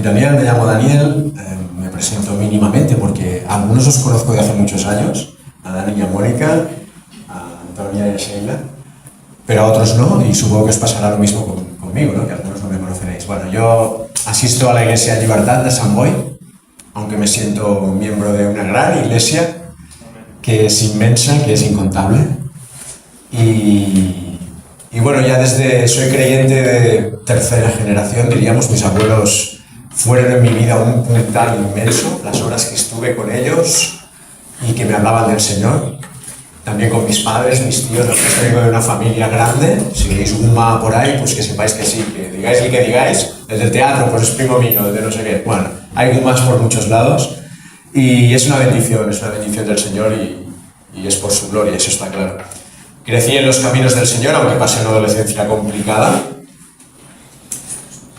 Daniel, me llamo Daniel, me presento mínimamente porque algunos os conozco de hace muchos años, a Dani y a Mónica, a Antonia y a Sheila, pero a otros no, y supongo que os pasará lo mismo conmigo, ¿no? Que algunos no me conoceréis. Bueno, yo asisto a la Iglesia Libertad de Sant Boi, aunque me siento miembro de una gran iglesia que es inmensa, que es incontable, y bueno, ya soy creyente de tercera generación, diríamos. Mis abuelos fueron en mi vida un puntal inmenso, las horas que estuve con ellos y que me hablaban del Señor. También con mis padres, mis tíos, los que vengo de una familia grande. Si veis un ma por ahí, pues que sepáis que sí, que digáis el que digáis. El del teatro, pues es primo mío, el de no sé qué. Bueno, hay gumas por muchos lados y es una bendición del Señor y es por su gloria, eso está claro. Crecí en los caminos del Señor, aunque pasé una adolescencia complicada,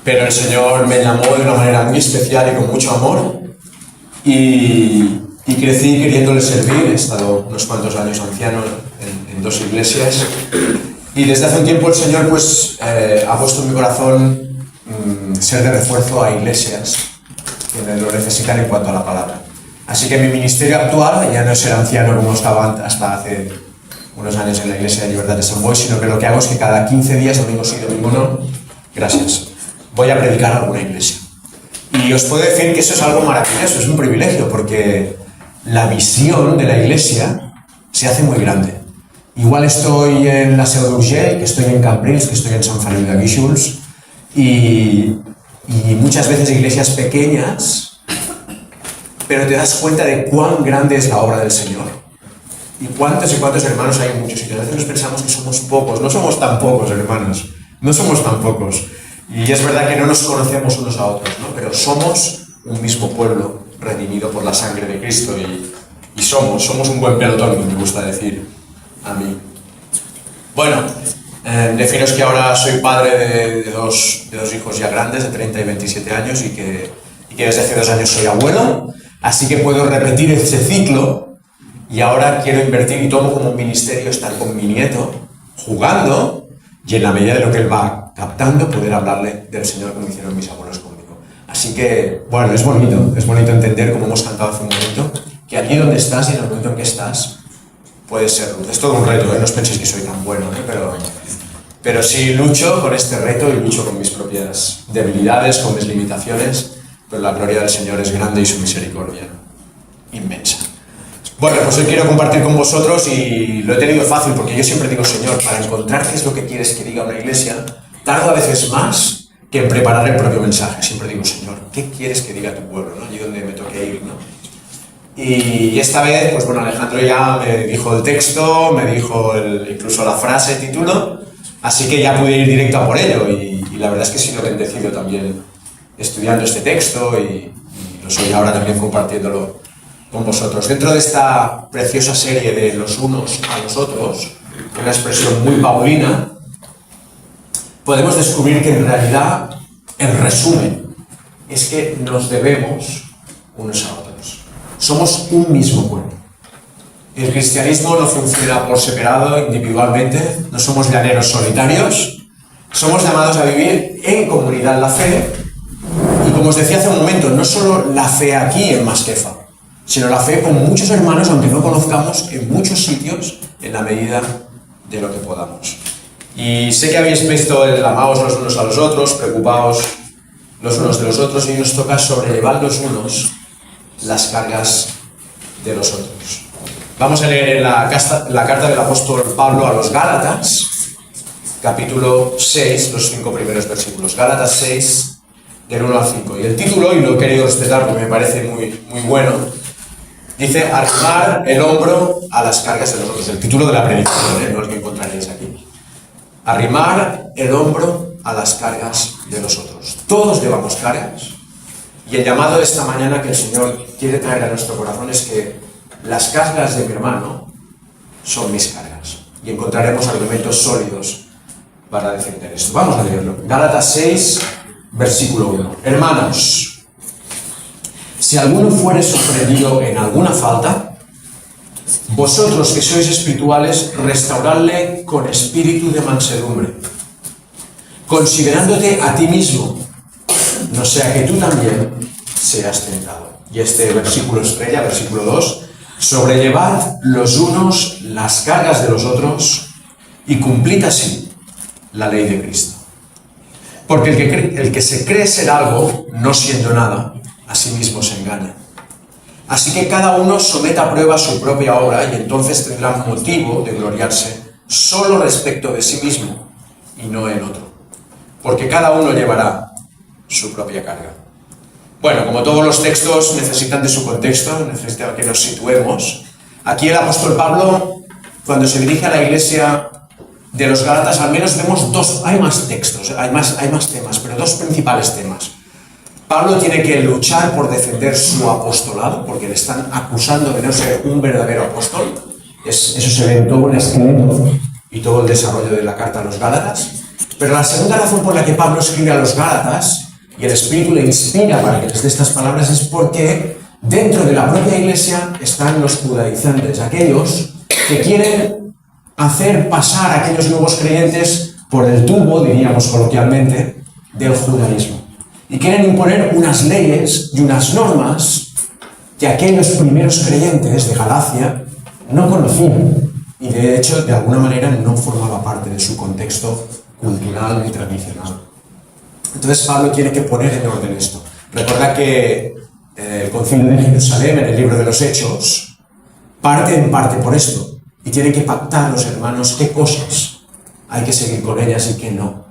pero el Señor me llamó de una manera muy especial y con mucho amor y crecí queriéndole servir. He estado unos cuantos años anciano en dos iglesias y desde hace un tiempo el Señor pues, ha puesto en mi corazón ser de refuerzo a iglesias que lo necesitan en cuanto a la palabra. Así que mi ministerio actual ya no es ser anciano como estaba hasta hace unos años en la Iglesia de Libertad de Sant Boi, sino que lo que hago es que cada 15 días, domingo sí, domingo no, gracias, voy a predicar a alguna iglesia. Y os puedo decir que eso es algo maravilloso, es un privilegio, porque la visión de la iglesia se hace muy grande. Igual estoy en la Seu d'Urgell, que estoy en Cambrils, que estoy en Sant Feliu de Guíxols, y muchas veces iglesias pequeñas, pero te das cuenta de cuán grande es la obra del Señor. Y cuántos hermanos hay en muchos sitios. A veces nos pensamos que somos pocos. No somos tan pocos, hermanos. No somos tan pocos. Y es verdad que no nos conocemos unos a otros, ¿no? Pero somos un mismo pueblo redimido por la sangre de Cristo y somos un buen pelotón, como me gusta decir a mí. Bueno, deciros que ahora soy padre de dos hijos ya grandes, de 30 y 27 años, y que desde hace 2 años soy abuelo. Así que puedo repetir ese ciclo. Y ahora quiero invertir y tomo como un ministerio estar con mi nieto, jugando, y en la medida de lo que él va captando, poder hablarle del Señor como hicieron mis abuelos conmigo. Así que, bueno, es bonito entender, como hemos cantado hace un momento, que aquí donde estás y en el momento en que estás, puedes ser luz. Es todo un reto, no os penséis que soy tan bueno, pero sí lucho con este reto y lucho con mis propias debilidades, con mis limitaciones, pero la gloria del Señor es grande y su misericordia inmensa. Bueno, pues hoy quiero compartir con vosotros y lo he tenido fácil porque yo siempre digo, Señor, para encontrar qué es lo que quieres que diga una iglesia, tardo a veces más que en preparar el propio mensaje. Siempre digo, Señor, ¿qué quieres que diga tu pueblo? ¿No? Allí donde me toque ir, ¿no? Y esta vez, pues bueno, Alejandro ya me dijo el texto, me dijo incluso la frase, el título, así que ya pude ir directo a por ello y la verdad es que he sido bendecido también estudiando este texto y lo soy ahora también compartiéndolo con vosotros. Dentro de esta preciosa serie de los unos a los otros, una expresión muy paulina, podemos descubrir que en realidad el resumen es que nos debemos unos a otros. Somos un mismo cuerpo. El cristianismo no funciona por separado, individualmente, no somos llaneros solitarios, somos llamados a vivir en comunidad la fe, y como os decía hace un momento, no solo la fe aquí en Masquefa, sino la fe con muchos hermanos, aunque no conozcamos, en muchos sitios, en la medida de lo que podamos. Y sé que habéis visto el amaos los unos a los otros, preocupaos los unos de los otros, y nos toca sobrellevar los unos las cargas de los otros. Vamos a leer en la carta del apóstol Pablo a los Gálatas, capítulo 6, los 5 primeros versículos. Gálatas 6, del 1 al 5. Y el título, y lo he querido respetar porque me parece muy, muy bueno, dice, arrimar el hombro a las cargas de los otros. El título de la predicación, no el que encontraréis aquí. Arrimar el hombro a las cargas de los otros. Todos llevamos cargas. Y el llamado de esta mañana que el Señor quiere traer a nuestro corazón es que las cargas de mi hermano son mis cargas. Y encontraremos argumentos sólidos para defender esto. Vamos a leerlo. Gálatas 6, versículo 1. Hermanos, si alguno fuere sorprendido en alguna falta, vosotros que sois espirituales, restauradle con espíritu de mansedumbre, considerándote a ti mismo, no sea que tú también seas tentado. Y este versículo estrella, versículo 2, sobrellevad los unos las cargas de los otros y cumplid así la ley de Cristo. Porque el que se cree ser algo, no siendo nada, a sí mismo se engaña. Así que cada uno someta a prueba su propia obra y entonces tendrá motivo de gloriarse solo respecto de sí mismo y no en otro. Porque cada uno llevará su propia carga. Bueno, como todos los textos necesitan de su contexto, necesitan que nos situemos. Aquí el apóstol Pablo, cuando se dirige a la iglesia de los Gálatas, al menos vemos dos, hay más textos, hay más temas, pero dos principales temas. Pablo tiene que luchar por defender su apostolado, porque le están acusando de no ser un verdadero apóstol. Eso se ve en todo el esqueleto y todo el desarrollo de la carta a los Gálatas. Pero la segunda razón por la que Pablo escribe a los Gálatas, y el Espíritu le inspira para que les dé estas palabras, es porque dentro de la propia iglesia están los judaizantes, aquellos que quieren hacer pasar a aquellos nuevos creyentes por el tubo, diríamos coloquialmente, del judaísmo. Y quieren imponer unas leyes y unas normas que aquellos primeros creyentes de Galacia no conocían. Y de hecho, de alguna manera, no formaba parte de su contexto cultural y tradicional. Entonces Pablo tiene que poner en orden esto. Recuerda que el Concilio de Jerusalén, en el libro de los Hechos, parte en parte por esto. Y tienen que pactar los hermanos qué cosas hay que seguir con ellas y qué no.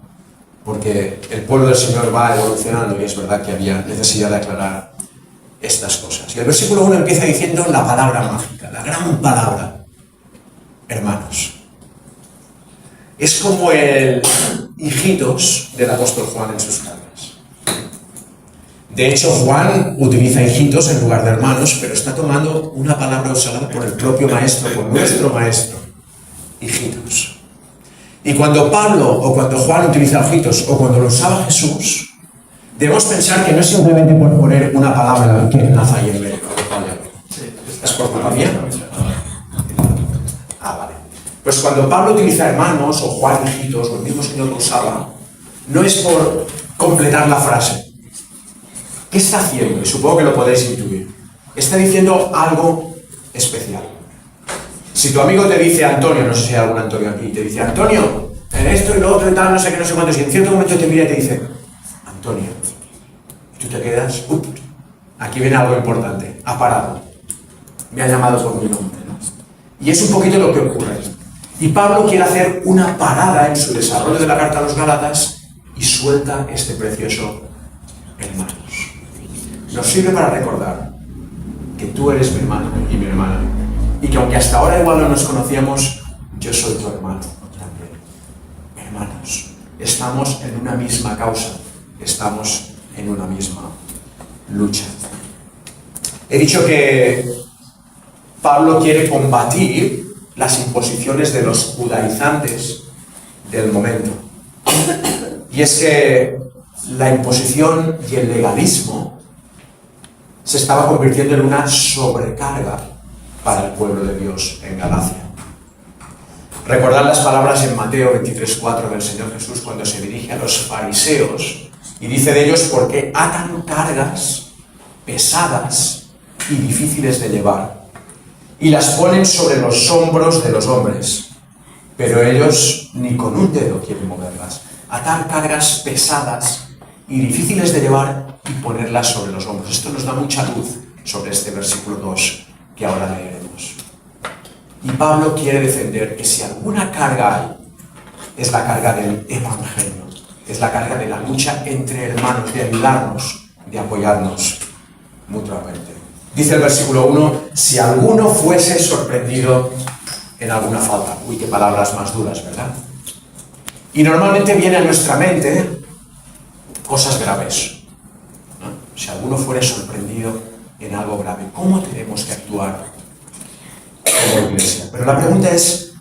Porque el pueblo del Señor va evolucionando y es verdad que había necesidad de aclarar estas cosas. Y el versículo 1 empieza diciendo la palabra mágica, la gran palabra, hermanos. Es como el hijitos del apóstol Juan en sus cartas. De hecho, Juan utiliza hijitos en lugar de hermanos, pero está tomando una palabra usada por el propio maestro, por nuestro maestro, hijitos. Y cuando Pablo o cuando Juan utiliza hijitos o cuando lo usaba Jesús, debemos pensar que no es simplemente por poner una palabra que enlaza ahí en medio. ¿Es por culpa mía? Vale. Pues cuando Pablo utiliza hermanos o Juan hijitos, o el mismo Señor lo usaba, no es por completar la frase. ¿Qué está haciendo? Y supongo que lo podéis intuir. Está diciendo algo especial. Si tu amigo te dice Antonio, no sé si hay algún Antonio aquí, te dice Antonio, esto y lo otro y tal, no sé qué, no sé cuánto, y en cierto momento te mira y te dice Antonio, y tú te quedas, aquí viene algo importante, ha parado, me ha llamado por mi nombre, ¿no? Y es un poquito lo que ocurre. Y Pablo quiere hacer una parada en su desarrollo de la carta a los Gálatas y suelta este precioso hermanos. Nos sirve para recordar que tú eres mi hermano y mi hermana. Y que aunque hasta ahora igual no nos conocíamos, yo soy tu hermano también. Hermanos, estamos en una misma causa, estamos en una misma lucha. He dicho que Pablo quiere combatir las imposiciones de los judaizantes del momento. Y es que la imposición y el legalismo se estaba convirtiendo en una sobrecarga para el pueblo de Dios en Galacia. Recordad las palabras en Mateo 23:4 del Señor Jesús cuando se dirige a los fariseos y dice de ellos: porque atan cargas pesadas y difíciles de llevar y las ponen sobre los hombros de los hombres, pero ellos ni con un dedo quieren moverlas. Atar cargas pesadas y difíciles de llevar y ponerlas sobre los hombros. Esto nos da mucha luz sobre este versículo 2 que ahora leeremos. Y Pablo quiere defender que si alguna carga hay, es la carga del Evangelio, es la carga de la lucha entre hermanos, de ayudarnos, de apoyarnos mutuamente. Dice el versículo 1, si alguno fuese sorprendido en alguna falta. Uy, qué palabras más duras, ¿verdad? Y normalmente viene a nuestra mente cosas graves, ¿no? Si alguno fuera sorprendido en algo grave, ¿cómo tenemos que actuar como iglesia? Pero la pregunta es,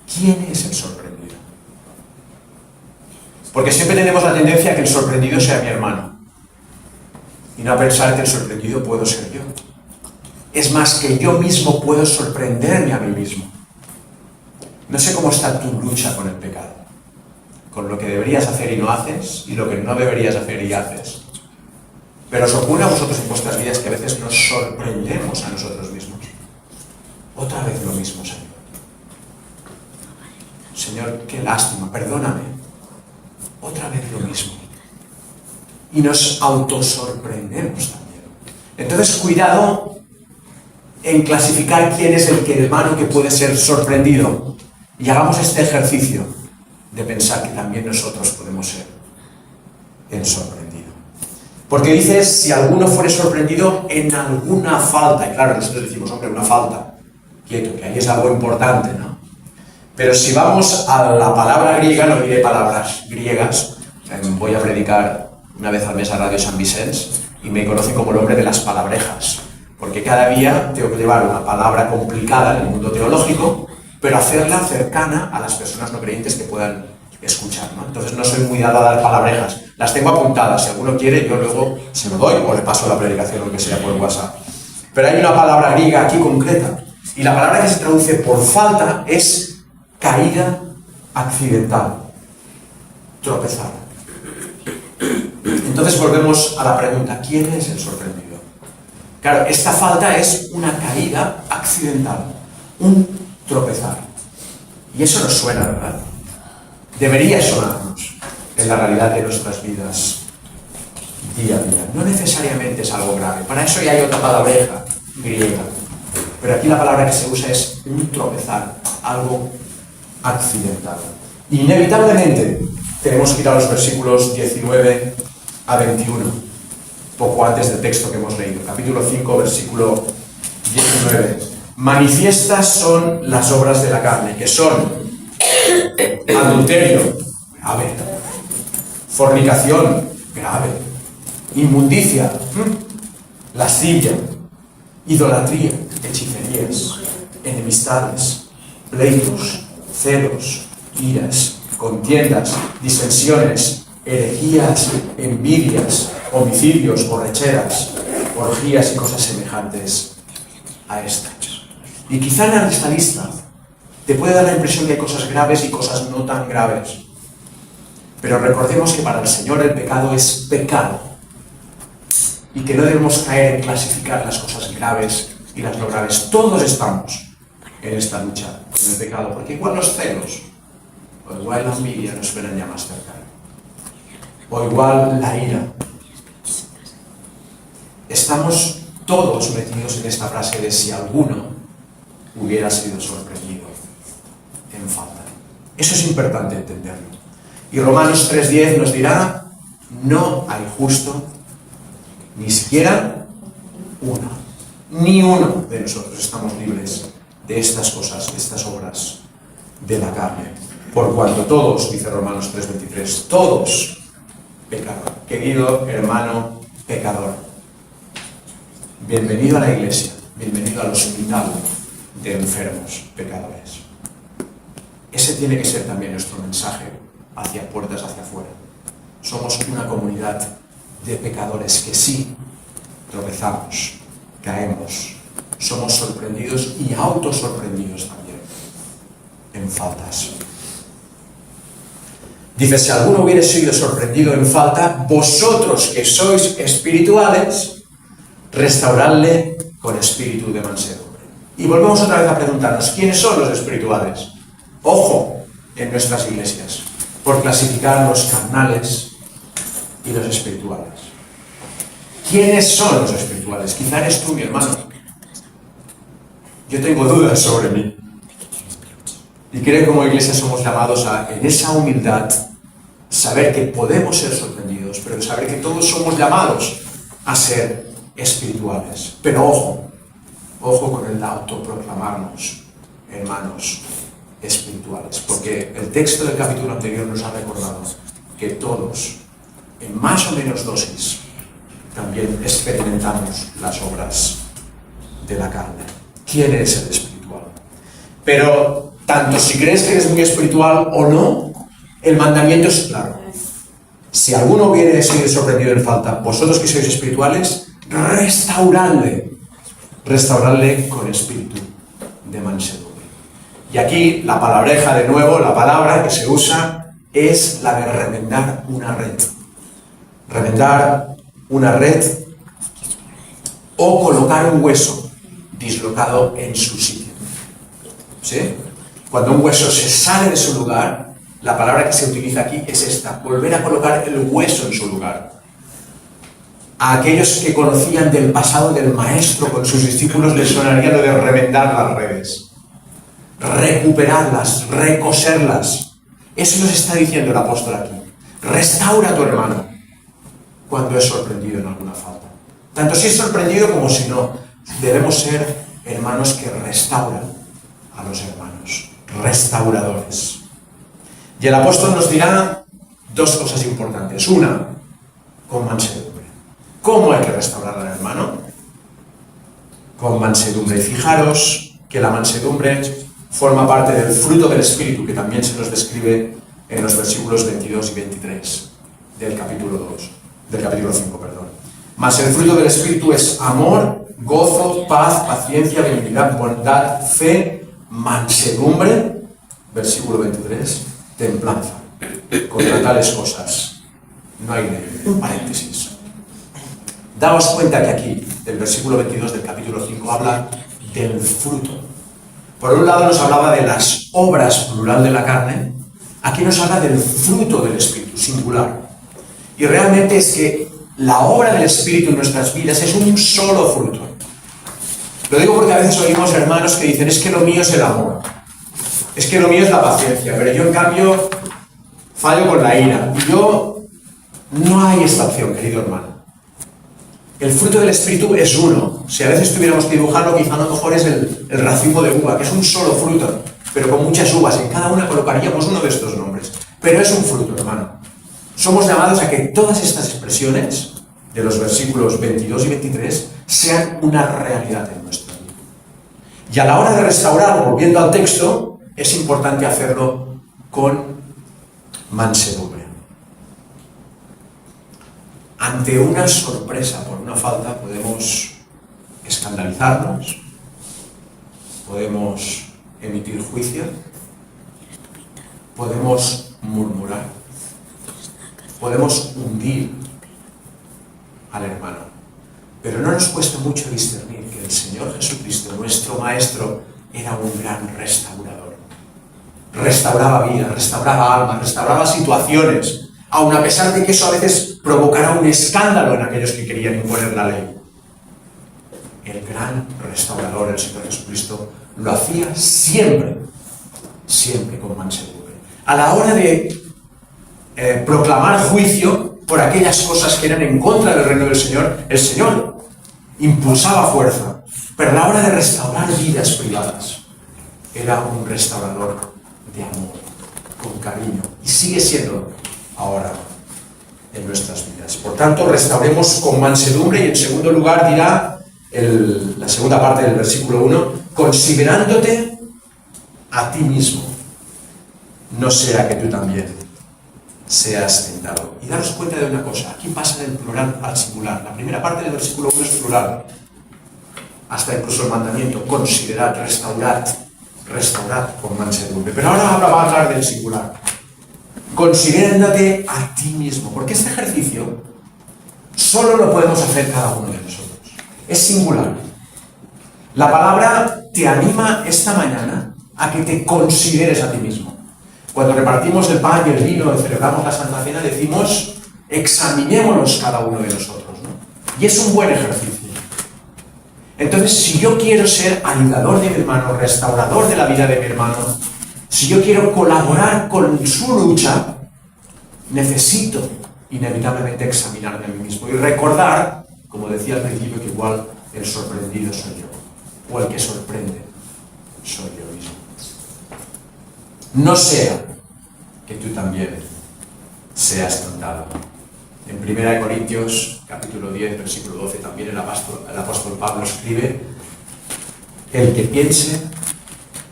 ¿quién es el sorprendido? Porque siempre tenemos la tendencia a que el sorprendido sea mi hermano y no a pensar que el sorprendido puedo ser yo. Es más, que yo mismo puedo sorprenderme a mí mismo. No sé cómo está tu lucha con el pecado, con lo que deberías hacer y no haces, y lo que no deberías hacer y haces. Pero os ocurre a vosotros en vuestras vidas que a veces nos sorprendemos a nosotros mismos. Otra vez lo mismo, Señor. Señor, qué lástima, perdóname. Otra vez lo mismo. Y nos autosorprendemos también. Entonces, cuidado en clasificar quién es el hermano que puede ser sorprendido. Y hagamos este ejercicio de pensar que también nosotros podemos ser el sorprendido. Porque dices, si alguno fuere sorprendido en alguna falta. Y claro, nosotros decimos, hombre, una falta. Quieto, que ahí es algo importante, ¿no? Pero si vamos a la palabra griega, no diré palabras griegas. Voy a predicar una vez al mes a Radio San Vicens y me conocen como el hombre de las palabrejas. Porque cada día tengo que llevar una palabra complicada en el mundo teológico, pero hacerla cercana a las personas no creyentes que puedan escuchar, ¿no? Entonces no soy muy dado a dar palabrejas. Las tengo apuntadas. Si alguno quiere, yo luego se lo doy o le paso la predicación, lo que sea, por WhatsApp. Pero hay una palabra griega aquí concreta. Y la palabra que se traduce por falta es caída accidental. Tropezar. Entonces volvemos a la pregunta, ¿quién es el sorprendido? Claro, esta falta es una caída accidental, un tropezar. Y eso nos suena, ¿verdad? Debería sonarnos en la realidad de nuestras vidas día a día. No necesariamente es algo grave. Para eso ya hay otra palabreja griega. Pero aquí la palabra que se usa es un tropezar, algo accidental. Inevitablemente tenemos que ir a los versículos 19 a 21, poco antes del texto que hemos leído. Capítulo 5, versículo 19. Manifiestas son las obras de la carne, que son adulterio, grave; fornicación, grave; inmundicia, lascivia; idolatría, hechicerías; enemistades, pleitos, celos, iras, contiendas, disensiones, herejías, envidias, homicidios, borracheras, orgías y cosas semejantes a estas. Y quizá en esta lista te puede dar la impresión que hay cosas graves y cosas no tan graves. Pero recordemos que para el Señor el pecado es pecado. Y que no debemos caer en clasificar las cosas graves y las no graves. Todos estamos en esta lucha con el pecado. Porque igual los celos, o igual la envidia nos esperan ya más cerca. O igual la ira. Estamos todos metidos en esta frase de si alguno hubiera sido sorprendido en falta. Eso es importante entenderlo. Y Romanos 3:10 nos dirá, no hay justo, ni siquiera uno. Ni uno de nosotros estamos libres de estas cosas, de estas obras de la carne. Por cuanto todos, dice Romanos 3:23, todos pecaron. Querido hermano pecador, bienvenido a la iglesia, bienvenido al hospital de enfermos pecadores. Ese tiene que ser también nuestro mensaje hacia puertas hacia afuera. Somos una comunidad de pecadores que sí tropezamos, caemos, somos sorprendidos y autosorprendidos también en faltas. Dice, si alguno hubiere sido sorprendido en falta, vosotros que sois espirituales, restauradle con espíritu de mansedumbre. Y volvemos otra vez a preguntarnos, ¿quiénes son los espirituales? Ojo en nuestras iglesias, por clasificar los carnales y los espirituales. ¿Quiénes son los espirituales? Quizá eres tú, mi hermano. Yo tengo dudas sobre mí. Y creo que como iglesia somos llamados a, en esa humildad, saber que podemos ser sorprendidos, pero saber que todos somos llamados a ser espirituales. Pero ojo con el autoproclamarnos hermanos espirituales, porque el texto del capítulo anterior nos ha recordado que todos, en más o menos dosis, también experimentamos las obras de la carne. ¿Quién es el espiritual? Pero tanto si crees que eres muy espiritual o no, el mandamiento es claro. Si alguno hubiere sido sorprendido en falta, vosotros que sois espirituales, restauradle con espíritu de mansedumbre. Y aquí la palabreja de nuevo, la palabra que se usa es la de remendar una red. Remendar una red o colocar un hueso dislocado en su sitio. ¿Sí? Cuando un hueso se sale de su lugar, la palabra que se utiliza aquí es esta: volver a colocar el hueso en su lugar. A aquellos que conocían del pasado del maestro con sus discípulos les sonaría lo de remendar las redes, recuperarlas, recoserlas. Eso nos está diciendo el apóstol aquí. Restaura a tu hermano cuando es sorprendido en alguna falta. Tanto si es sorprendido como si no. Debemos ser hermanos que restauran a los hermanos, restauradores. Y el apóstol nos dirá dos cosas importantes. Una, con mansedumbre. ¿Cómo hay que restaurar al hermano? Con mansedumbre. Y fijaros que la mansedumbre forma parte del fruto del Espíritu, que también se nos describe en los versículos 22 y 23 del capítulo 5, perdón. Mas el fruto del Espíritu es amor, gozo, paz, paciencia, benignidad, bondad, fe, mansedumbre, versículo 23, templanza. Contra tales cosas no hay ley. Paréntesis. Daos cuenta que aquí, del versículo 22 del capítulo 5, habla del fruto. Por un lado nos hablaba de las obras, plural, de la carne. Aquí nos habla del fruto del Espíritu, singular. Y realmente es que la obra del Espíritu en nuestras vidas es un solo fruto. Lo digo porque a veces oímos hermanos que dicen: es que lo mío es el amor, es que lo mío es la paciencia, pero yo en cambio fallo con la ira. Y no hay esta opción, querido hermano. El fruto del Espíritu es uno. Si a veces tuviéramos que dibujarlo, quizá a lo mejor es el racimo de uva, que es un solo fruto, pero con muchas uvas. En cada una colocaríamos uno de estos nombres. Pero es un fruto, hermano. Somos llamados a que todas estas expresiones de los versículos 22 y 23 sean una realidad en nuestra vida. Y a la hora de restaurar, volviendo al texto, es importante hacerlo con mansedumbre. Ante una sorpresa por una falta podemos escandalizarnos, podemos emitir juicio, podemos murmurar, podemos hundir al hermano. Pero no nos cuesta mucho discernir que el Señor Jesucristo, nuestro Maestro, era un gran restaurador. Restauraba vidas, restauraba almas, restauraba situaciones, aun a pesar de que eso a veces provocara un escándalo en aquellos que querían imponer la ley. El gran restaurador, el Señor Jesucristo, lo hacía siempre, siempre con mansedumbre. A la hora de proclamar juicio por aquellas cosas que eran en contra del reino del Señor, el Señor impulsaba fuerza, pero a la hora de restaurar vidas privadas, era un restaurador de amor, con cariño, y sigue siendo ahora en nuestras vidas. Por tanto, restauremos con mansedumbre. Y en segundo lugar dirá la segunda parte del versículo 1, considerándote a ti mismo, no sea que tú también seas tentado. Y daros cuenta de una cosa: aquí pasa del plural al singular. La primera parte del versículo 1 es plural, hasta incluso el mandamiento: considerad, restaurad con mansedumbre. Pero ahora va a hablar del singular. Considérate a ti mismo, porque este ejercicio solo lo podemos hacer cada uno de nosotros. Es singular. La palabra te anima esta mañana a que te consideres a ti mismo. Cuando repartimos el pan y el vino y celebramos la Santa Cena, decimos: examinémonos cada uno de nosotros, ¿no? Y es un buen ejercicio. Entonces, si yo quiero ser ayudador de mi hermano, restaurador de la vida de mi hermano, si yo quiero colaborar con su lucha, necesito inevitablemente examinarme a mí mismo y recordar, como decía al principio, que igual el sorprendido soy yo, o el que sorprende soy yo mismo. No sea que tú también seas tentado. En 1 Corintios, capítulo 10, versículo 12, también el apóstol Pablo escribe: el que piense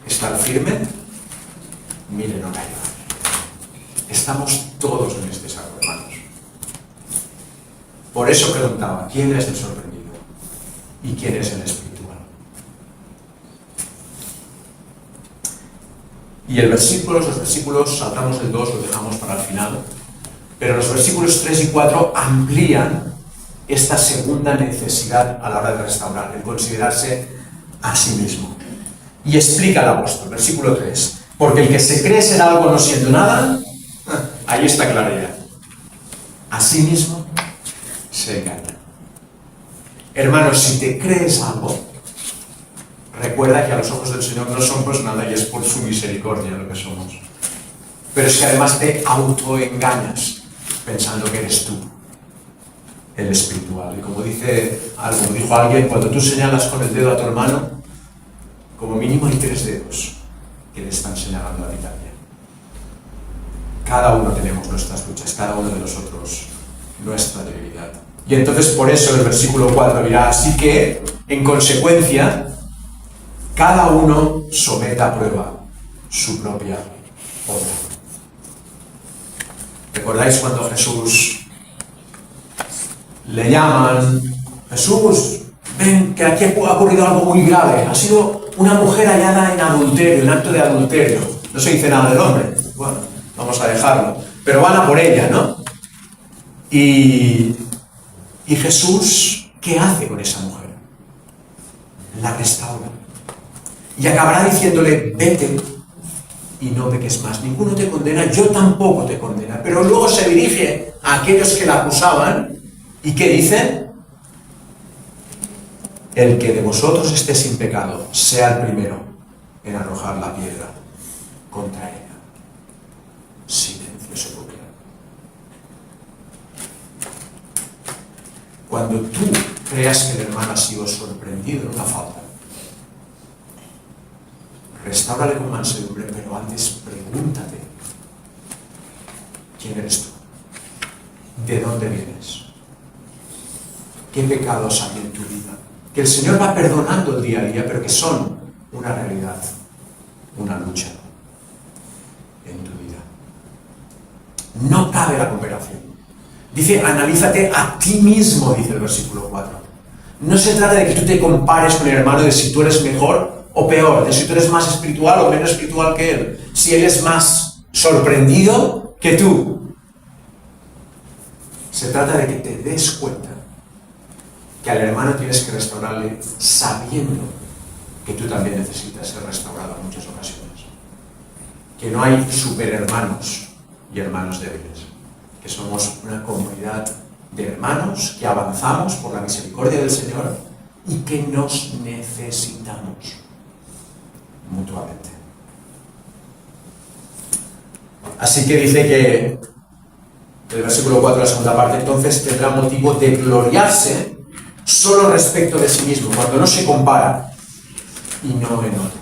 estar firme, mire no caiga. Estamos todos en este saco, hermanos. Por eso preguntaba: ¿quién es el sorprendido? ¿Y quién es el espiritual? Y los versículos, saltamos el 2, lo dejamos para el final, pero los versículos 3 y 4 amplían esta segunda necesidad a la hora de restaurar, el considerarse a sí mismo. Y explica el apóstol, versículo 3, porque el que se cree ser algo no siendo nada, ahí está claridad. A sí mismo se engaña. Hermanos, si te crees algo, recuerda que a los ojos del Señor no somos nada y es por su misericordia lo que somos. Pero es que además te autoengañas pensando que eres tú el espiritual. Y como dijo alguien, cuando tú señalas con el dedo a tu hermano, como mínimo hay 3 dedos que le están señalando a ti también. Cada uno tenemos nuestras luchas, cada uno de nosotros nuestra debilidad. Y entonces por eso el versículo 4 dirá, así que, en consecuencia, cada uno someta a prueba su propia obra. ¿Recordáis cuando Jesús le llaman, Jesús, ven, que aquí ha ocurrido algo muy grave, ha sido una mujer hallada en adulterio, en acto de adulterio, no se dice nada del hombre, bueno, vamos a dejarlo, pero van a por ella, ¿no? Y Jesús, ¿qué hace con esa mujer? La restaura. Y acabará diciéndole, vete y no peques más. Ninguno te condena, yo tampoco te condena. Pero luego se dirige a aquellos que la acusaban y ¿qué dice? El que de vosotros esté sin pecado, sea el primero en arrojar la piedra contra ella. Silencio sepulcral. Cuando tú creas que el hermano ha sido sorprendido en una falta, restáurale con mansedumbre, pero antes pregúntate, ¿quién eres tú? ¿De dónde vienes? ¿Qué pecados hay en tu vida? Que el Señor va perdonando el día a día, pero que son una realidad, una lucha en tu vida. No cabe la comparación. Dice, analízate a ti mismo, dice el versículo 4. No se trata de que tú te compares con el hermano de si tú eres mejor o peor, de si tú eres más espiritual o menos espiritual que él, si él es más sorprendido que tú. Se trata de que te des cuenta que al hermano tienes que restaurarle sabiendo que tú también necesitas ser restaurado en muchas ocasiones. Que no hay superhermanos y hermanos débiles, que somos una comunidad de hermanos que avanzamos por la misericordia del Señor y que nos necesitamos mutuamente. Así que dice que el versículo 4, la segunda parte, entonces tendrá motivo de gloriarse solo respecto de sí mismo, cuando no se compara y no en otro.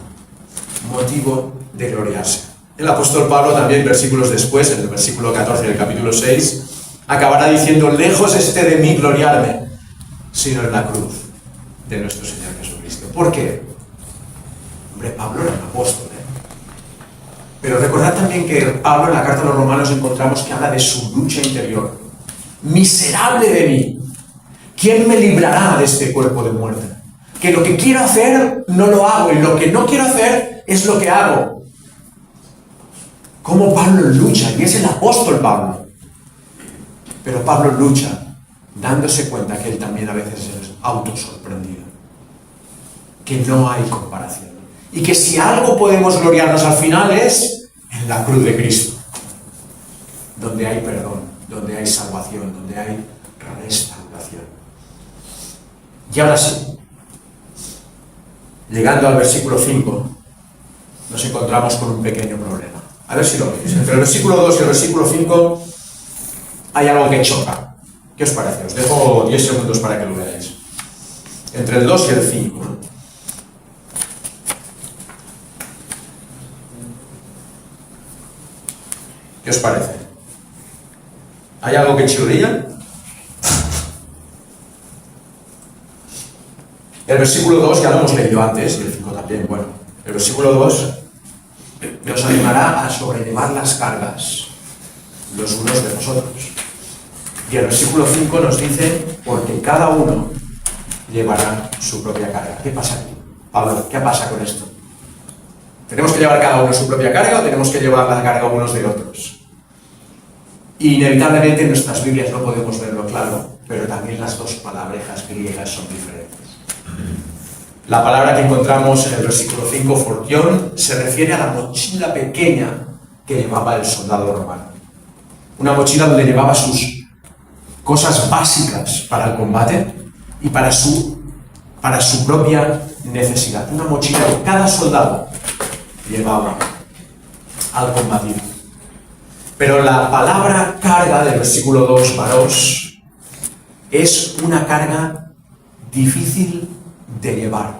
Motivo de gloriarse. El apóstol Pablo también, versículos después, en el versículo 14 del capítulo 6, acabará diciendo, lejos esté de mí gloriarme, sino en la cruz de nuestro Señor Jesucristo. ¿Por qué? Hombre, Pablo era un apóstol, Pero recordad también que Pablo en la carta a los Romanos encontramos que habla de su lucha interior. Miserable de mí, ¿quién me librará de este cuerpo de muerte? Que lo que quiero hacer no lo hago y lo que no quiero hacer es lo que hago. Cómo Pablo lucha, y es el apóstol Pablo. Pero Pablo lucha dándose cuenta que él también a veces es autosorprendido. Que no hay comparación. Y que si algo podemos gloriarnos al final es en la cruz de Cristo. Donde hay perdón, donde hay salvación, donde hay restauración. Y ahora sí, llegando al versículo 5, nos encontramos con un pequeño problema. A ver si lo veis. Entre el versículo 2 y el versículo 5 hay algo que choca. ¿Qué os parece? Os dejo 10 segundos para que lo veáis. Entre el 2 y el 5. ¿Qué os parece? ¿Hay algo que chirría? El versículo 2 ya lo hemos leído antes, y el 5 también. Bueno, el versículo 2 nos animará a sobrellevar las cargas los unos de nosotros. Y el versículo 5 nos dice, porque cada uno llevará su propia carga. ¿Qué pasa aquí? Pablo, ¿qué pasa con esto? ¿Tenemos que llevar cada uno su propia carga o tenemos que llevar la carga unos de otros? Y inevitablemente en nuestras Biblias no podemos verlo claro, pero también las dos palabrejas griegas son diferentes. La palabra que encontramos en el versículo 5, fortión, se refiere a la mochila pequeña que llevaba el soldado romano. Una mochila donde llevaba sus cosas básicas para el combate y para su propia necesidad. Una mochila que cada soldado llevaba al combatir. Pero la palabra carga del versículo 2, varos, es una carga difícil de llevar.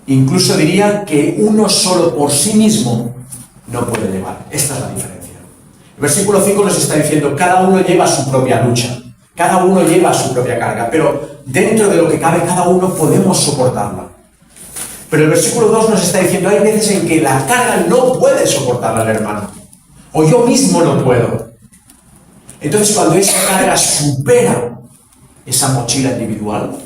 Incluso diría que uno solo por sí mismo no puede llevar. Esta es la diferencia. El versículo 5 nos está diciendo, cada uno lleva su propia lucha, cada uno lleva su propia carga, pero dentro de lo que cabe, cada uno podemos soportarla. Pero el versículo 2 nos está diciendo, hay veces en que la carga no puede soportarla el hermano, o yo mismo no puedo. Entonces, cuando esa carga supera esa mochila individual,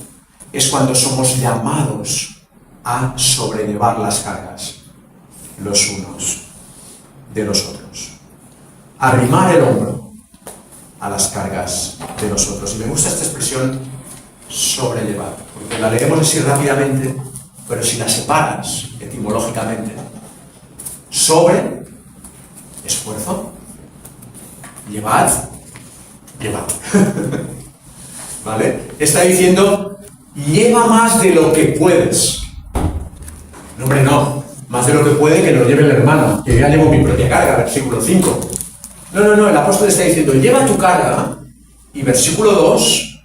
es cuando somos llamados a sobrellevar las cargas los unos de los otros. Arrimar el hombro a las cargas de los otros. Y me gusta esta expresión, sobrellevar, porque la leemos así rápidamente, pero si la separas etimológicamente, sobre, esfuerzo, llevad. ¿Vale? Está diciendo, lleva más de lo que puedes. No, hombre, no. Más de lo que puede que lo lleve el hermano, que ya llevo mi propia carga, versículo 5. No, el apóstol está diciendo, lleva tu carga, y versículo 2,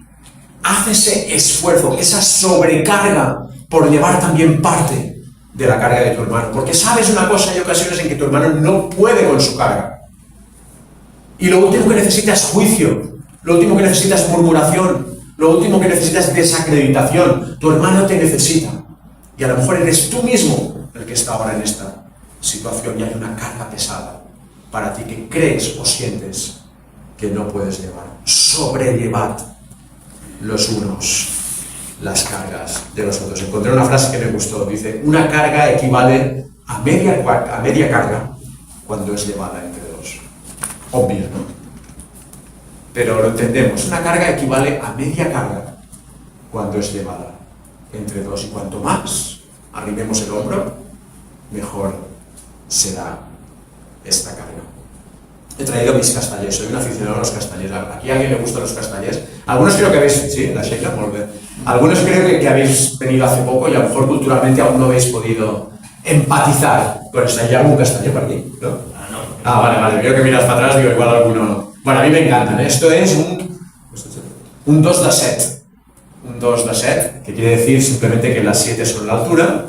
haz ese esfuerzo, esa sobrecarga, por llevar también parte de la carga de tu hermano. Porque sabes una cosa, hay ocasiones en que tu hermano no puede con su carga. Y lo último que necesita es juicio, lo último que necesita es murmuración, lo último que necesita es desacreditación. Tu hermano te necesita. Y a lo mejor eres tú mismo el que está ahora en esta situación y hay una carga pesada para ti que crees o sientes que no puedes llevar. Sobrellevad los unos las cargas de los otros. Encontré una frase que me gustó. Dice, una carga equivale a media carga cuando es llevada entre dos. Obvio, ¿no? Pero lo entendemos. Una carga equivale a media carga cuando es llevada entre dos. Y cuanto más arrimemos el hombro, mejor será esta carga. He traído mis castellers, soy un aficionado a los castellers. ¿Aquí a alguien le gustan los castellers? Algunos creo que habéis... Sí, la Sheila, muy bien. Algunos creo que habéis venido hace poco y a lo mejor culturalmente aún no habéis podido empatizar con esto. ¿Hay algún casteller por aquí? ¿No? No. Vale. Veo que miras para atrás, digo, igual alguno... Bueno, a mí me encantan. Esto es un 2 de 7. Un 2 de 7, que quiere decir simplemente que las 7 son la altura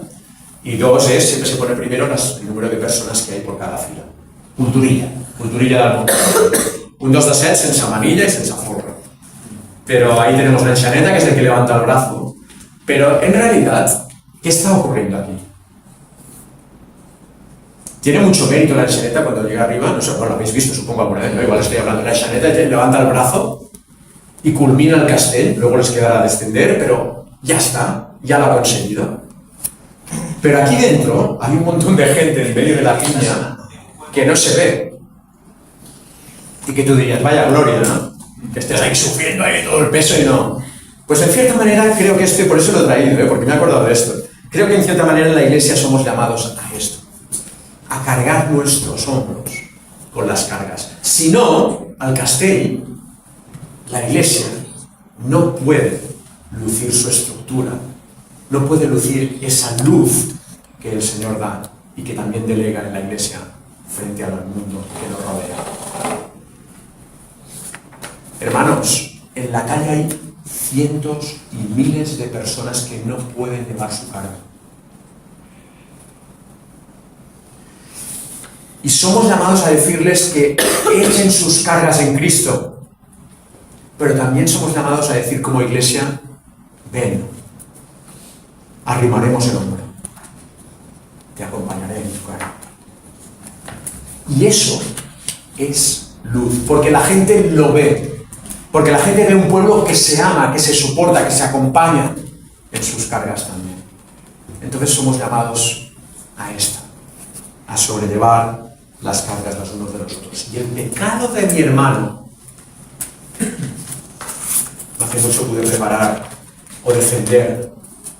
y 2 es, siempre se pone primero el número de personas que hay por cada fila. Culturilla del món. Un 2 de 7 sense manilla y sense forro. Pero ahí tenemos la enxaneta, que es el que levanta el brazo. Pero en realidad, ¿qué está ocurriendo aquí? Tiene mucho mérito la enxaneta cuando llega arriba, no sé, bueno, lo habéis visto supongo alguna vez, ¿no? Igual estoy hablando de la enxaneta, levanta el brazo y culmina el castell, luego les quedará descender, pero ya está, ya lo ha conseguido. Pero aquí dentro hay un montón de gente en medio de la piña que no se ve. Y que tú dirías, vaya gloria, ¿no? Que estés ahí sufriendo ahí todo el peso y no. Pues en cierta manera creo que esto, y por eso lo he traído, porque me he acordado de esto. Creo que en cierta manera en la iglesia somos llamados a esto. A cargar nuestros hombros con las cargas. Si no, al castell, la iglesia no puede lucir su estructura, no puede lucir esa luz que el Señor da y que también delega en la iglesia frente al mundo que nos rodea. Hermanos, en la calle hay cientos y miles de personas que no pueden llevar su carga. Y somos llamados a decirles que echen sus cargas en Cristo. Pero también somos llamados a decir como iglesia, ven, arrimaremos el hombro, te acompañaré en tu carga. Y eso es luz, porque la gente lo ve, porque la gente ve un pueblo que se ama, que se soporta, que se acompaña en sus cargas también. Entonces somos llamados a esta, a sobrellevar las cargas los unos de los otros. Y el pecado de mi hermano no hace mucho pude preparar o defender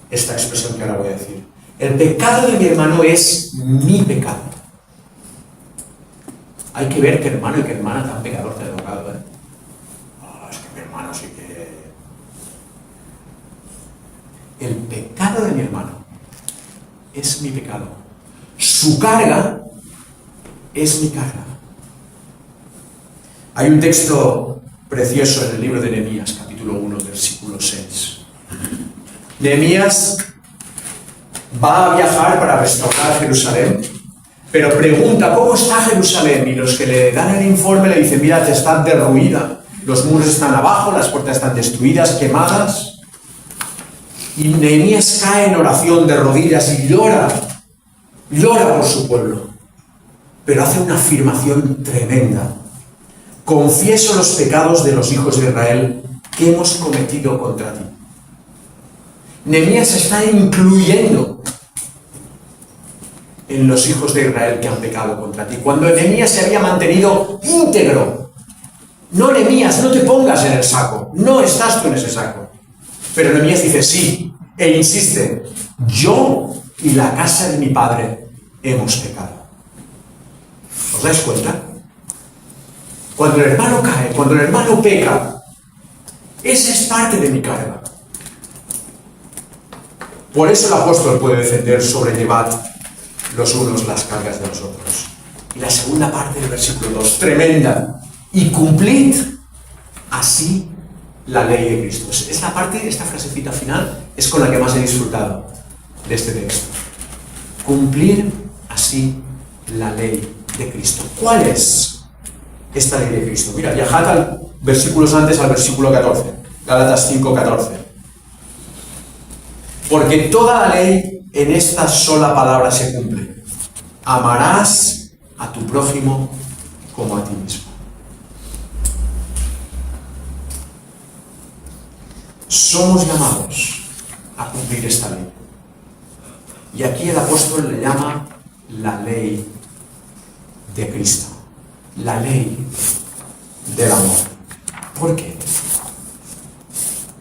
esta expresión que ahora voy a decir. El pecado de mi hermano es mi pecado. Hay que ver que hermano y que hermana tan pecador te ha tocado, ¿eh? Es que mi hermano sí que... El pecado de mi hermano es mi pecado. Su carga es mi carga. Hay un texto precioso en el libro de Nehemías, capítulo 1, versículo 6. Nehemías va a viajar para restaurar Jerusalén, pero pregunta, ¿cómo está Jerusalén? Y los que le dan el informe le dicen, mira, está derruida, los muros están abajo, las puertas están destruidas, quemadas. Y Nehemías cae en oración de rodillas y llora por su pueblo, pero hace una afirmación tremenda. Confieso los pecados de los hijos de Israel que hemos cometido contra ti. Nehemías está incluyendo en los hijos de Israel que han pecado contra ti. Cuando Nehemías se había mantenido íntegro. No, Nehemías, no te pongas en el saco. No estás tú en ese saco. Pero Nehemías dice sí, e insiste, yo y la casa de mi padre hemos pecado. ¿Os dais cuenta? Cuando el hermano cae, cuando el hermano peca, esa es parte de mi carga. Por eso el apóstol puede defender sobrellevad los unos las cargas de los otros. Y la segunda parte del versículo 2, tremenda. Y cumplid así la ley de Cristo. Es la parte, esta frasecita final, es con la que más he disfrutado de este texto. Cumplir así la ley de Cristo. ¿Cuál es esta ley de Cristo? Mira, viajad versículos antes al versículo 14, Gálatas 5:14. Porque toda la ley en esta sola palabra se cumple. Amarás a tu prójimo como a ti mismo. Somos llamados a cumplir esta ley. Y aquí el apóstol le llama la ley de Cristo. La ley del amor. ¿Por qué?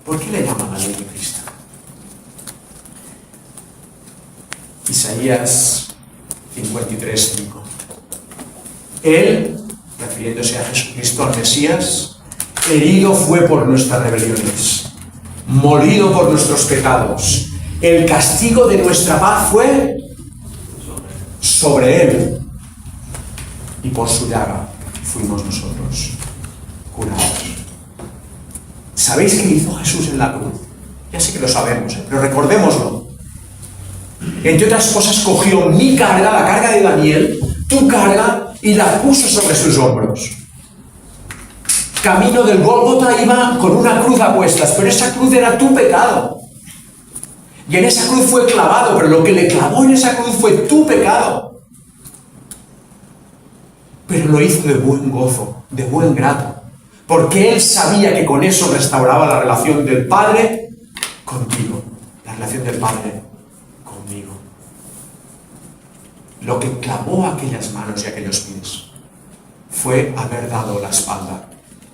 ¿Por qué le llama la ley de Cristo? Isaías 53:5. Él, refiriéndose a Jesucristo, al Mesías, herido fue por nuestras rebeliones, molido por nuestros pecados. El castigo de nuestra paz fue sobre él, y por su llaga fuimos nosotros curados. ¿Sabéis qué hizo Jesús en la cruz? Ya sé que lo sabemos, pero recordémoslo. Entre otras cosas, cogió mi carga, la carga de Daniel, tu carga, y la puso sobre sus hombros. Camino del Gólgota iba con una cruz a cuestas, pero esa cruz era tu pecado. Y en esa cruz fue clavado, pero lo que le clavó en esa cruz fue tu pecado. Pero lo hizo de buen gozo, de buen grado, porque él sabía que con eso restauraba la relación del Padre contigo, la relación del Padre conmigo. Lo que clavó aquellas manos y aquellos pies fue haber dado la espalda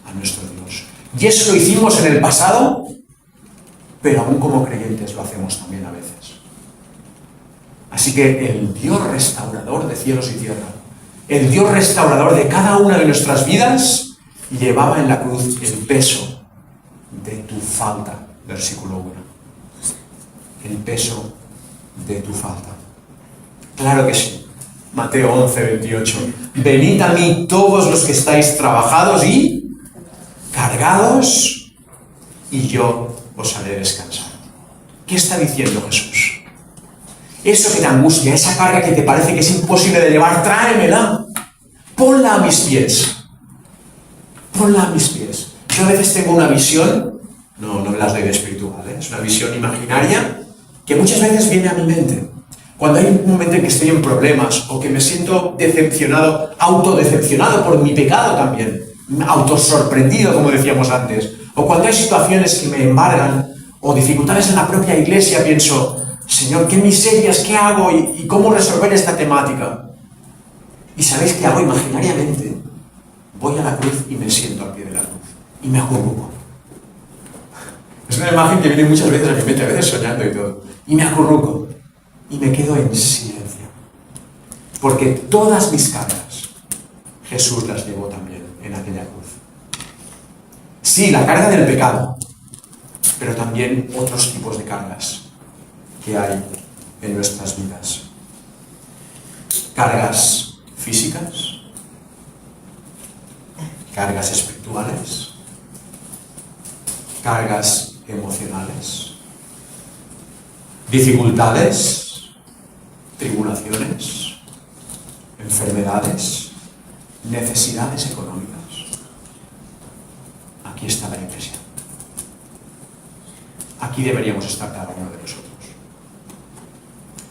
a nuestro Dios. Y eso lo hicimos en el pasado, pero aún como creyentes lo hacemos también a veces. Así que el Dios restaurador de cielos y tierra, el Dios restaurador de cada una de nuestras vidas, llevaba en la cruz el peso de tu falta, versículo 1. El peso de tu falta. Claro que sí. Mateo 11:28. Venid a mí todos los que estáis trabajados y cargados, y yo os haré descansar. ¿Qué está diciendo Jesús? Eso que te angustia, esa carga que te parece que es imposible de llevar, tráemela. Ponla a mis pies. Ponla a mis pies. Yo a veces tengo una visión, no me las doy de espiritual, es una visión imaginaria que muchas veces viene a mi mente. Cuando hay un momento en que estoy en problemas o que me siento decepcionado, autodecepcionado por mi pecado también, autosorprendido, como decíamos antes, o cuando hay situaciones que me embargan o dificultades en la propia iglesia, pienso, Señor, qué miserias, ¿qué hago? ¿Y cómo resolver esta temática? ¿Y sabéis qué hago imaginariamente? Voy a la cruz y me siento al pie de la cruz y me acurruco. Es una imagen que viene muchas veces a mi mente, a veces soñando y todo. Y me acurruco y me quedo en silencio. Porque todas mis cargas, Jesús las llevó también en aquella cruz. Sí, la carga del pecado, pero también otros tipos de cargas que hay en nuestras vidas. Cargas físicas, cargas espirituales, cargas emocionales, dificultades, tribulaciones, enfermedades, necesidades económicas. Aquí está la iglesia. Aquí deberíamos estar cada uno de nosotros.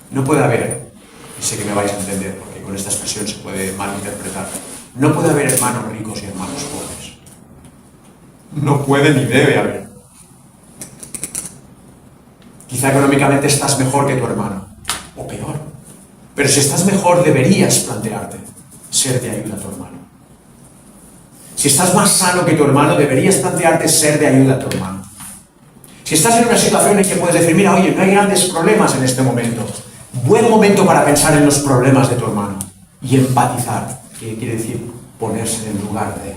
No puede haber, y sé que me vais a entender porque con esta expresión se puede malinterpretar, no puede haber hermanos ricos y hermanos pobres. No puede ni debe haber. Quizá económicamente estás mejor que tu hermano, o peor. Pero si estás mejor, deberías plantearte ser de ayuda a tu hermano. Si estás más sano que tu hermano, deberías plantearte ser de ayuda a tu hermano. Si estás en una situación en que puedes decir, mira, oye, no hay grandes problemas en este momento, buen momento para pensar en los problemas de tu hermano y empatizar, que quiere decir ponerse en el lugar de.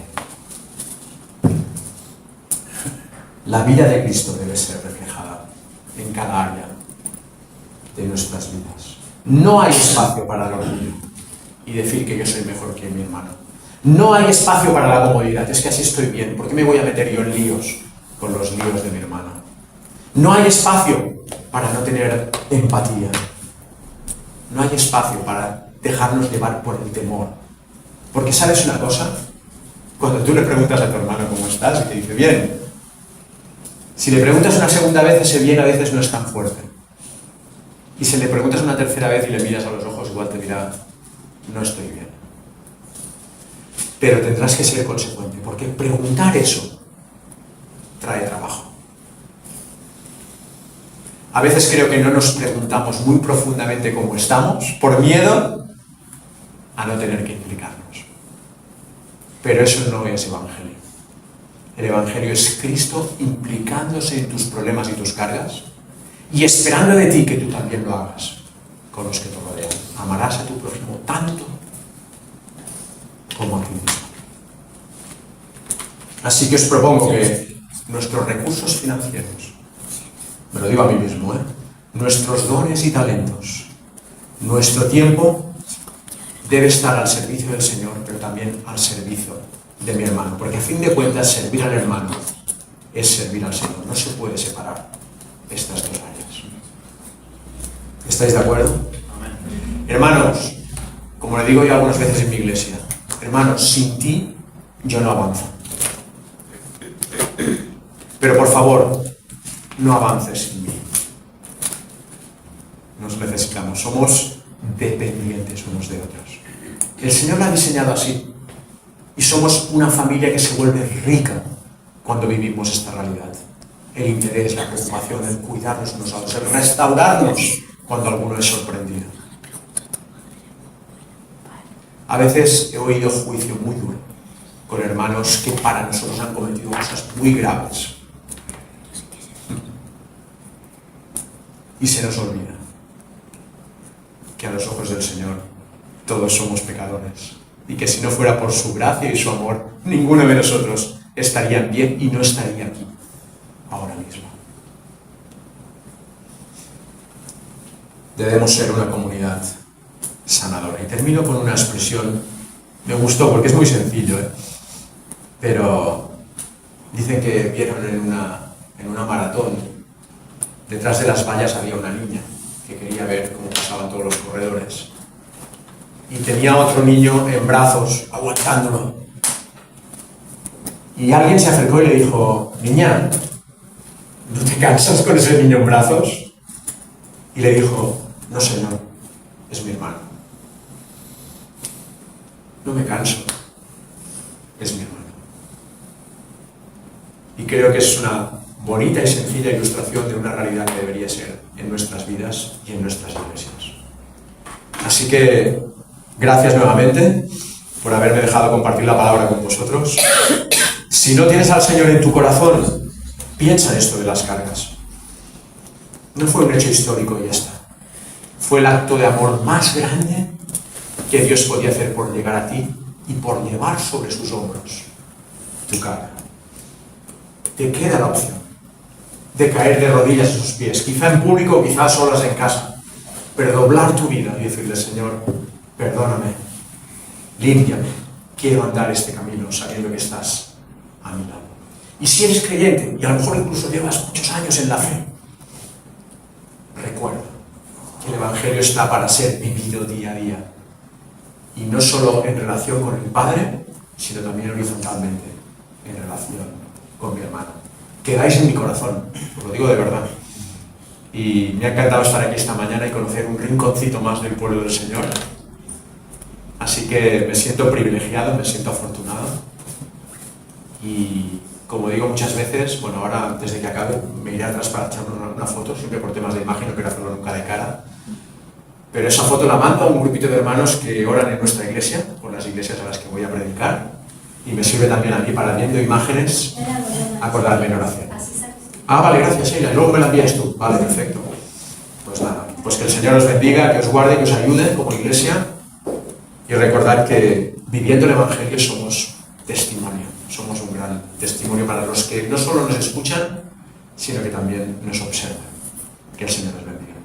La vida de Cristo debe ser reflejada en cada área de nuestras vidas. No hay espacio para el orgullo y decir que yo soy mejor que mi hermano. No hay espacio para la comodidad, es que así estoy bien, ¿por qué me voy a meter yo en líos con los líos de mi hermano? No hay espacio para no tener empatía. No hay espacio para dejarnos llevar por el temor. Porque ¿sabes una cosa? Cuando tú le preguntas a tu hermano cómo estás y te dice bien, si le preguntas una segunda vez, ese bien a veces no es tan fuerte. Y si le preguntas una tercera vez y le miras a los ojos, igual te dirá, no estoy bien. Pero tendrás que ser consecuente, porque preguntar eso trae trabajo. A veces creo que no nos preguntamos muy profundamente cómo estamos, por miedo a no tener que implicarnos. Pero eso no es evangelio. El evangelio es Cristo implicándose en tus problemas y tus cargas y esperando de ti que tú también lo hagas con los que te rodean. Amarás a tu prójimo tanto como a ti mismo. Así que os propongo que nuestros recursos financieros, me lo digo a mí mismo, nuestros dones y talentos, nuestro tiempo debe estar al servicio del Señor, pero también al servicio de mi hermano, porque a fin de cuentas servir al hermano es servir al Señor. No se puede separar estas dos áreas. ¿Estáis de acuerdo? Amén. Hermanos, como le digo yo algunas veces en mi iglesia, hermanos, sin ti yo no avanzo. Pero por favor, no avances sin mí. Nos necesitamos, somos dependientes unos de otros. El Señor lo ha diseñado así. Y somos una familia que se vuelve rica cuando vivimos esta realidad. El interés, la preocupación, el cuidarnos unos a otros, el restaurarnos cuando alguno es sorprendido. A veces he oído juicio muy duro con hermanos que para nosotros han cometido cosas muy graves. Y se nos olvida que a los ojos del Señor todos somos pecadores y que si no fuera por su gracia y su amor, ninguno de nosotros estaría bien y no estaría aquí ahora mismo. Debemos ser una comunidad sanadora. Y termino con una expresión, me gustó porque es muy sencillo, pero dicen que vieron en una maratón, detrás de las vallas había una niña que quería ver cómo pasaban todos los corredores. Y tenía otro niño en brazos, aguantándolo. Y alguien se acercó y le dijo, niña, ¿no te cansas con ese niño en brazos? Y le dijo, no señor, es mi hermano. No me canso, es mi hermano. Y creo que es una bonita y sencilla ilustración de una realidad que debería ser en nuestras vidas y en nuestras iglesias. Así que gracias nuevamente por haberme dejado compartir la palabra con vosotros. Si no tienes al Señor en tu corazón, Piensa en esto de las cargas. No fue un hecho histórico y ya está. Fue el acto de amor más grande que Dios podía hacer por llegar a ti y por llevar sobre sus hombros tu carga. Te queda la opción de caer de rodillas a sus pies, quizá en público, quizá a solas en casa, pero doblar tu vida y decirle: Señor, perdóname, límpiame, quiero andar este camino sabiendo que estás a mi lado. Y si eres creyente, y a lo mejor incluso llevas muchos años en la fe, recuerda que el Evangelio está para ser vivido día a día, y no solo en relación con el Padre, sino también horizontalmente en relación con mi hermano. Quedáis en mi corazón, os lo digo de verdad. Y me ha encantado estar aquí esta mañana y conocer un rinconcito más del pueblo del Señor. Así que me siento privilegiado, me siento afortunado. Y como digo muchas veces, bueno, ahora antes de que acabe me iré atrás para echar una foto, siempre por temas de imagen, no quiero hacerlo nunca de cara. Pero esa foto la mando a un grupito de hermanos que oran en nuestra iglesia, por las iglesias a las que voy a predicar. Y me sirve también a mí para, viendo imágenes, acordarme en oración. Ah, vale, gracias, Sheila. Luego me la envías tú. Vale, perfecto. Pues nada, pues que el Señor os bendiga, que os guarde, que os ayude como iglesia. Y recordad que viviendo el Evangelio somos testimonio. Somos un gran testimonio para los que no solo nos escuchan, sino que también nos observan. Que el Señor os bendiga.